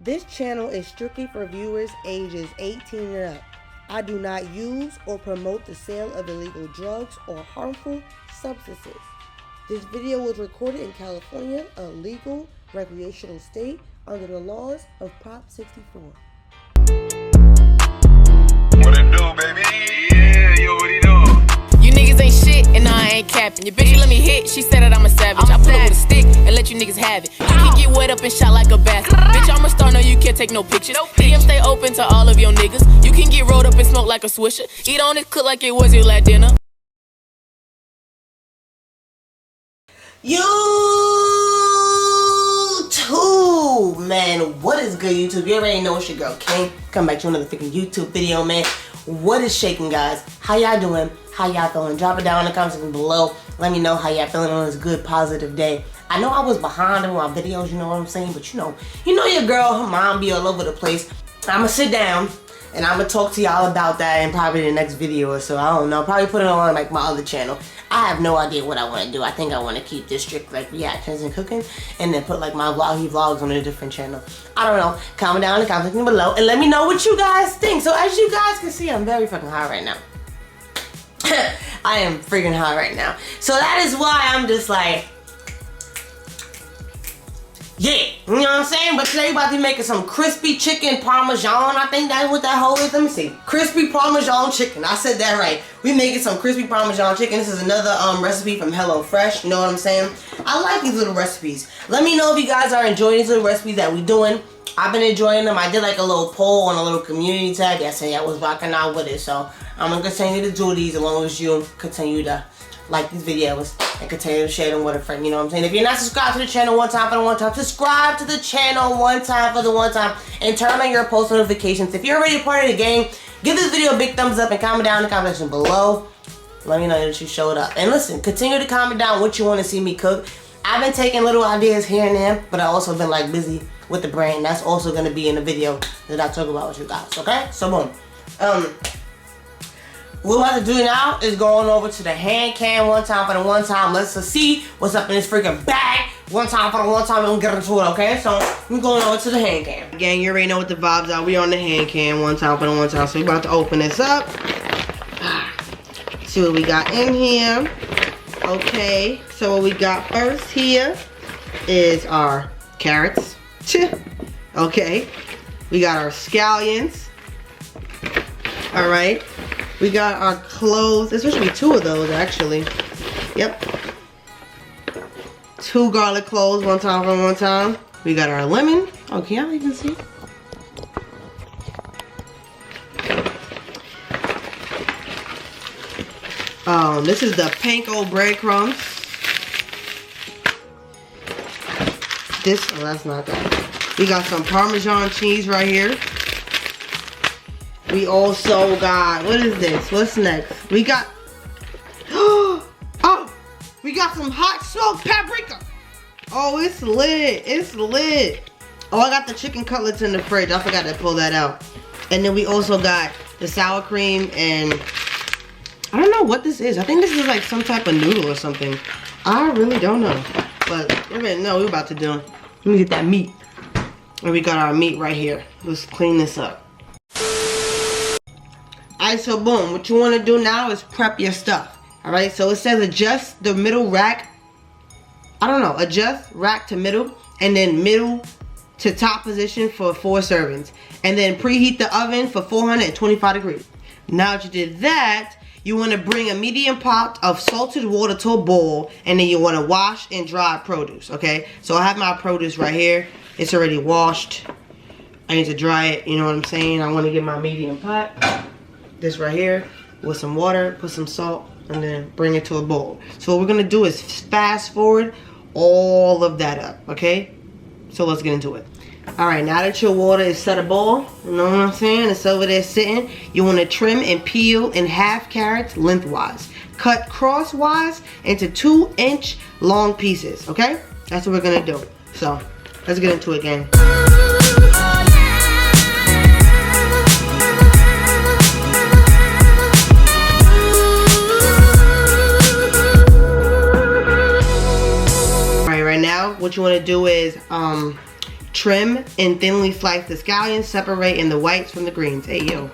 This channel is strictly for viewers ages 18 and up. I do not use or promote the sale of illegal drugs or harmful substances. This video was recorded in California, a legal recreational state under the laws of Prop 64. What it do, baby? Yeah, you already know. You niggas ain't shit, and I ain't capping. Your bitch, you let me hit, she said that I'm a savage. I pull up with a stick and let you niggas have it. You can get wet up and shot like a basket. Bitch, I'm a star, no, you can't take no pictures. DM stay open to all of your niggas. You can get rolled up and smoke like a swisher. Eat on it, cook like it was your last dinner. YouTube, man, what is good, YouTube? You already know it's your girl King. Come back to another freaking YouTube video, man. What is shaking, guys? How y'all doing? How y'all feeling? Drop it down in the comment section below. Let me know how y'all feeling on this good, positive day. I know I was behind in my videos, you know what I'm saying? But you know your girl, her mom be all over the place. I'ma sit down and I'ma talk to y'all about that in probably the next video or so. I don't know. Probably put it on like my other channel. I have no idea what I want to do. I think I want to keep this strict like reactions and cooking, and then put like my vlogs on a different channel. I don't know. Comment down in the comment section below and let me know what you guys think. So as you guys can see, I'm very fucking high right now. I am freaking high right now. So that is why I'm just like, yeah, you know what I'm saying? But today we about to be making some crispy chicken Parmesan. I think that's what that whole is. Let me see. Crispy Parmesan chicken. I said that right. We making some crispy Parmesan chicken. This is another recipe from HelloFresh. You know what I'm saying? I like these little recipes. Let me know if you guys are enjoying these little recipes that we doing. I've been enjoying them. I did like a little poll on a little community tab yesterday. I was rocking out with it. So I'm going to continue to do these as long as you continue to like these videos and continue to share them with a friend, you know what I'm saying? If you're not subscribed to the channel one time for the one time, subscribe to the channel one time for the one time and turn on your post notifications. If you're already a part of the game, give this video a big thumbs up and comment down in the comment section below. Let me know that you showed up. And listen, continue to comment down what you want to see me cook. I've been taking little ideas here and there, but I also been like busy with the brain. That's also going to be in the video that I talk about with you guys, okay? So boom. What we're about to do now is going over to the hand can one time for the one time. Let's see what's up in this freaking bag. One time for the one time and we'll get into it, okay? So we're going over to the hand can. Again, you already know what the vibes are. We on the hand can one time for the one time. So we're about to open this up. See what we got in here. Okay, so what we got first here is our carrots. Okay, we got our scallions. All right. We got our cloves. There's supposed to be 2 of those actually. Yep. 2 garlic cloves, one time from one time. We got our lemon. Oh, can y'all even see? This is the panko breadcrumbs. Oh, that's not that. We got some Parmesan cheese right here. We also got, what is this? What's next? We got, oh, we got some hot smoked paprika. Oh, it's lit. It's lit. Oh, I got the chicken cutlets in the fridge. I forgot to pull that out. And then we also got the sour cream and I don't know what this is. I think this is like some type of noodle or something. I really don't know. But you already know what we're about to do. Let me get that meat. And we got our meat right here. Let's clean this up. Alright, so boom, what you want to do now is prep your stuff. Alright, so it says adjust the middle rack. I don't know, adjust rack to middle and then middle to top position for 4 servings. And then preheat the oven for 425 degrees. Now that you did that, you want to bring a medium pot of salted water to a boil, and then you want to wash and dry produce, okay? So I have my produce right here. It's already washed. I need to dry it, you know what I'm saying? I want to get my medium pot. This right here with some water, put some salt, and then bring it to a boil. So what we're gonna do is fast forward all of that up, okay? So let's get into it. All right, now that your water is set a boil, you know what I'm saying? It's over there sitting. You wanna trim and peel in half carrots lengthwise. Cut crosswise into 2-inch long pieces, okay? That's what we're gonna do. So let's get into it again. What you want to do is trim and thinly slice the scallions, separating the whites from the greens. Hey, yo.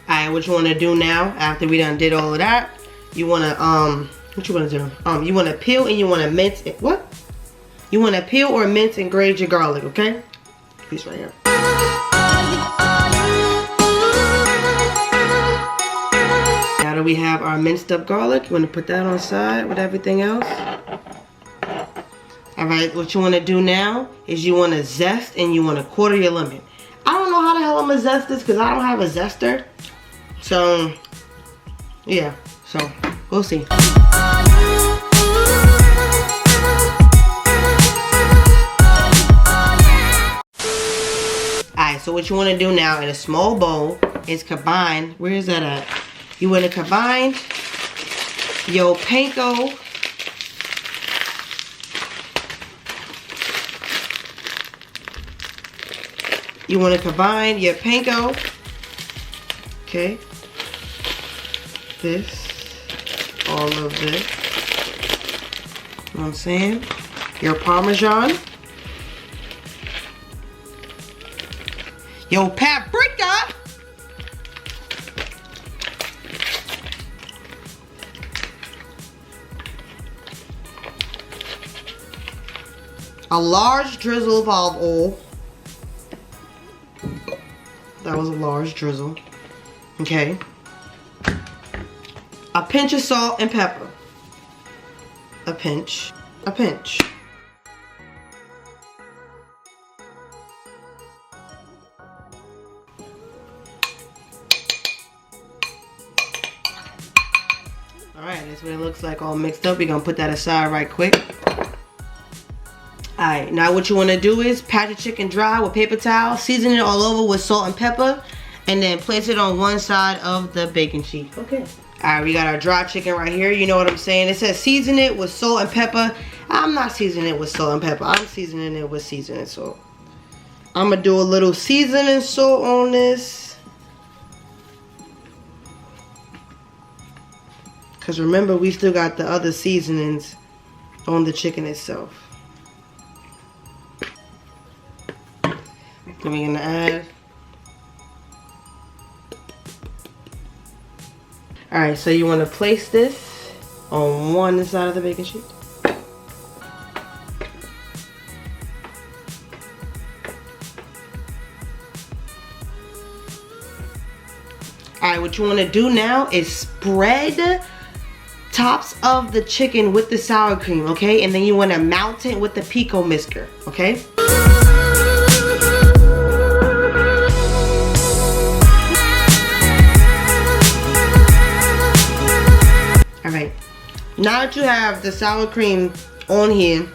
Alright, what you want to do now, after we done did all of that, you want to, what you want to do? You want to peel and you want to mince it. What? You want to peel or mince and grate your garlic, okay? Piece right here. Now that we have our minced up garlic, you want to put that on the side with everything else. Alright, what you want to do now is you want to zest and you want to quarter your lemon. I don't know how the hell I'm going to zest this because I don't have a zester. So, yeah. So, we'll see. Alright, so what you want to do now in a small bowl is combine. Where is that at? You want to combine your panko okay, this, all of this, you know what I'm saying, your Parmesan, your paprika, a large drizzle of olive oil. That was a large drizzle. Okay. A pinch of salt and pepper. A pinch. A pinch. Alright, that's what it looks like all mixed up. We're going to put that aside right quick. Alright, now what you want to do is pat your chicken dry with paper towel, season it all over with salt and pepper, and then place it on one side of the baking sheet. Okay. Alright, we got our dry chicken right here. You know what I'm saying? It says season it with salt and pepper. I'm not seasoning it with salt and pepper. I'm seasoning it with seasoning salt. I'm going to do a little seasoning salt on this. Because remember, we still got the other seasonings on the chicken itself. Then we're going to add. Alright, so you want to place this on one side of the baking sheet. Alright, what you want to do now is spread tops of the chicken with the sour cream, okay? And then you want to mount it with the pico whisker, okay? Alright, now that you have the sour cream on here,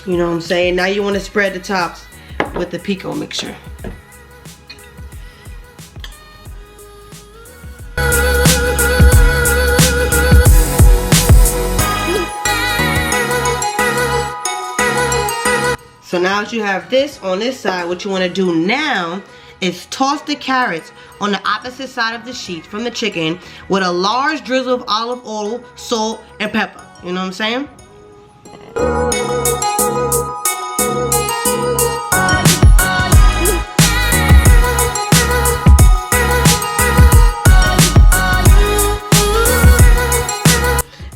you know what I'm saying? Now you want to spread the tops with the pico mixture. So now that you have this on this side, what you want to do now is toss the carrots on the opposite side of the sheet from the chicken with a large drizzle of olive oil, salt, and pepper. You know what I'm saying?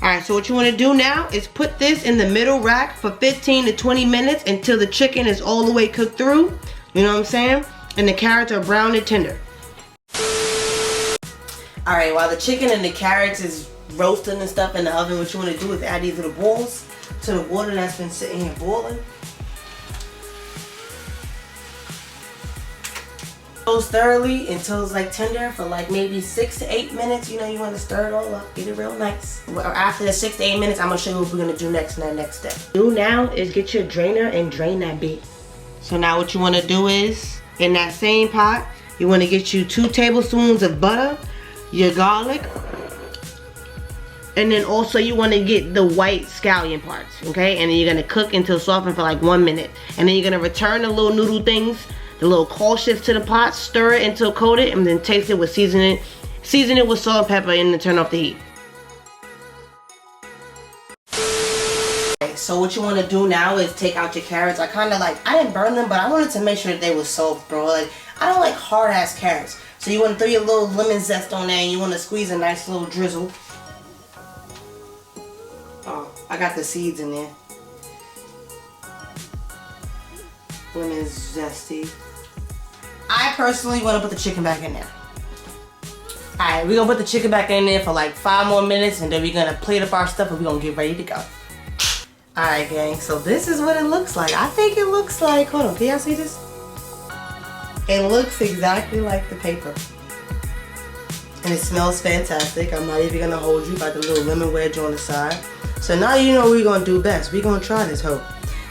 Alright, so what you want to do now is put this in the middle rack for 15 to 20 minutes until the chicken is all the way cooked through. You know what I'm saying? And the carrots are brown and tender. Alright, while the chicken and the carrots is roasting and stuff in the oven, what you want to do is add these little balls to the water that's been sitting here boiling. Toast thoroughly until it's like tender for like maybe 6 to 8 minutes. You know, you want to stir it all up, get it real nice. After the 6 to 8 minutes, I'm going to show you what we're going to do next in that next step. Do now is get your drainer and drain that bit. So now what you want to do is, in that same pot, you want to get you 2 tablespoons of butter, your garlic, and then also you want to get the white scallion parts, okay? And then you're going to cook until softened for like 1 minute. And then you're going to return the little noodle things, the little cautious to the pot, stir it until coated, and then taste it with season it with salt and pepper, and then turn off the heat. Alright, so what you want to do now is take out your carrots. I kind of like, I didn't burn them, but I wanted to make sure that they were soft, bro. Like, I don't like hard-ass carrots. So you want to throw your little lemon zest on there, and you want to squeeze a nice little drizzle. Oh, I got the seeds in there. Lemon zesty. I personally want to put the chicken back in there. Alright, we're going to put the chicken back in there for like 5 more minutes, and then we're going to plate up our stuff, and we're going to get ready to go. Alright, gang, so this is what it looks like. I think it looks like, hold on, can y'all see this? It looks exactly like the paper. And it smells fantastic. I'm not even going to hold you by the little lemon wedge on the side. So now you know what we're going to do best. We're going to try this hoe.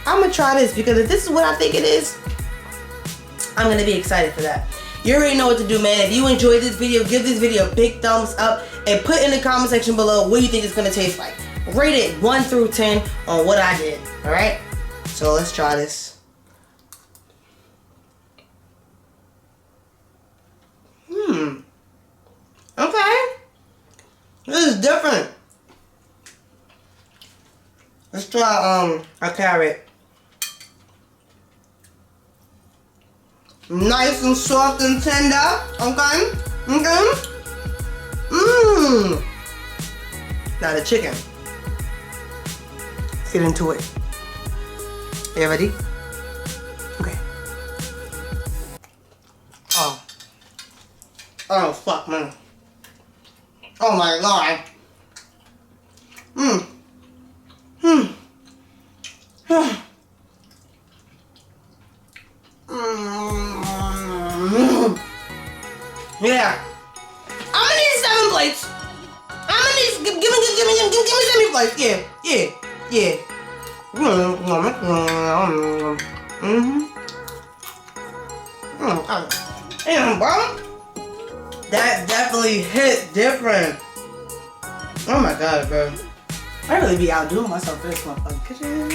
I'm going to try this because if this is what I think it is, I'm going to be excited for that. You already know what to do, man. If you enjoyed this video, give this video a big thumbs up and put in the comment section below what you think it's going to taste like. Rate it 1 through 10 on what I did. Alright? So let's try this. Okay. This is different. Let's try a carrot. Nice and soft and tender. Okay? Okay? Mmm. Now the chicken. Let's get into it. You ready? Okay. Oh. Oh, fuck, man. Oh, my God. Mmm. Hmm. Yeah. I'm gonna need 7 plates. I'm gonna need, give me 7 plates. Yeah. Damn, bro. That definitely hit different. Oh my God, bro. I really be outdoing myself for this motherfucking kitchen.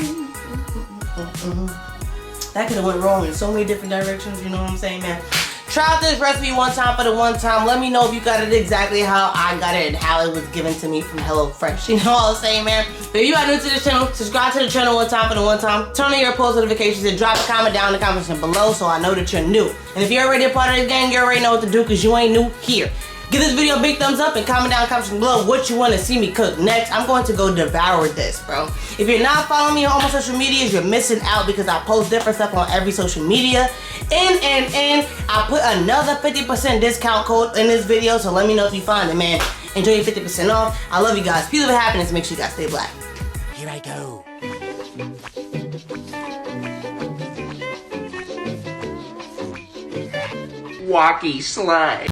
That could have went wrong in so many different directions, you know what I'm saying, man? Try out this recipe one time for the one time. Let me know if you got it exactly how I got it and how it was given to me from HelloFresh. You know what I'm saying, man? If you are new to this channel, subscribe to the channel one time for the one time. Turn on your post notifications and drop a comment down in the comment section below so I know that you're new. And if you're already a part of this gang, you already know what to do because you ain't new here. Give this video a big thumbs up and comment down in the comment section below what you want to see me cook next. I'm going to go devour this, bro. If you're not following me on all my social medias, you're missing out because I post different stuff on every social media. And I put another 50% discount code in this video, so let me know if you find it, man. Enjoy your 50% off. I love you guys. Peace, love, and happiness. Make sure you guys stay black. Here I go. Walkie slide.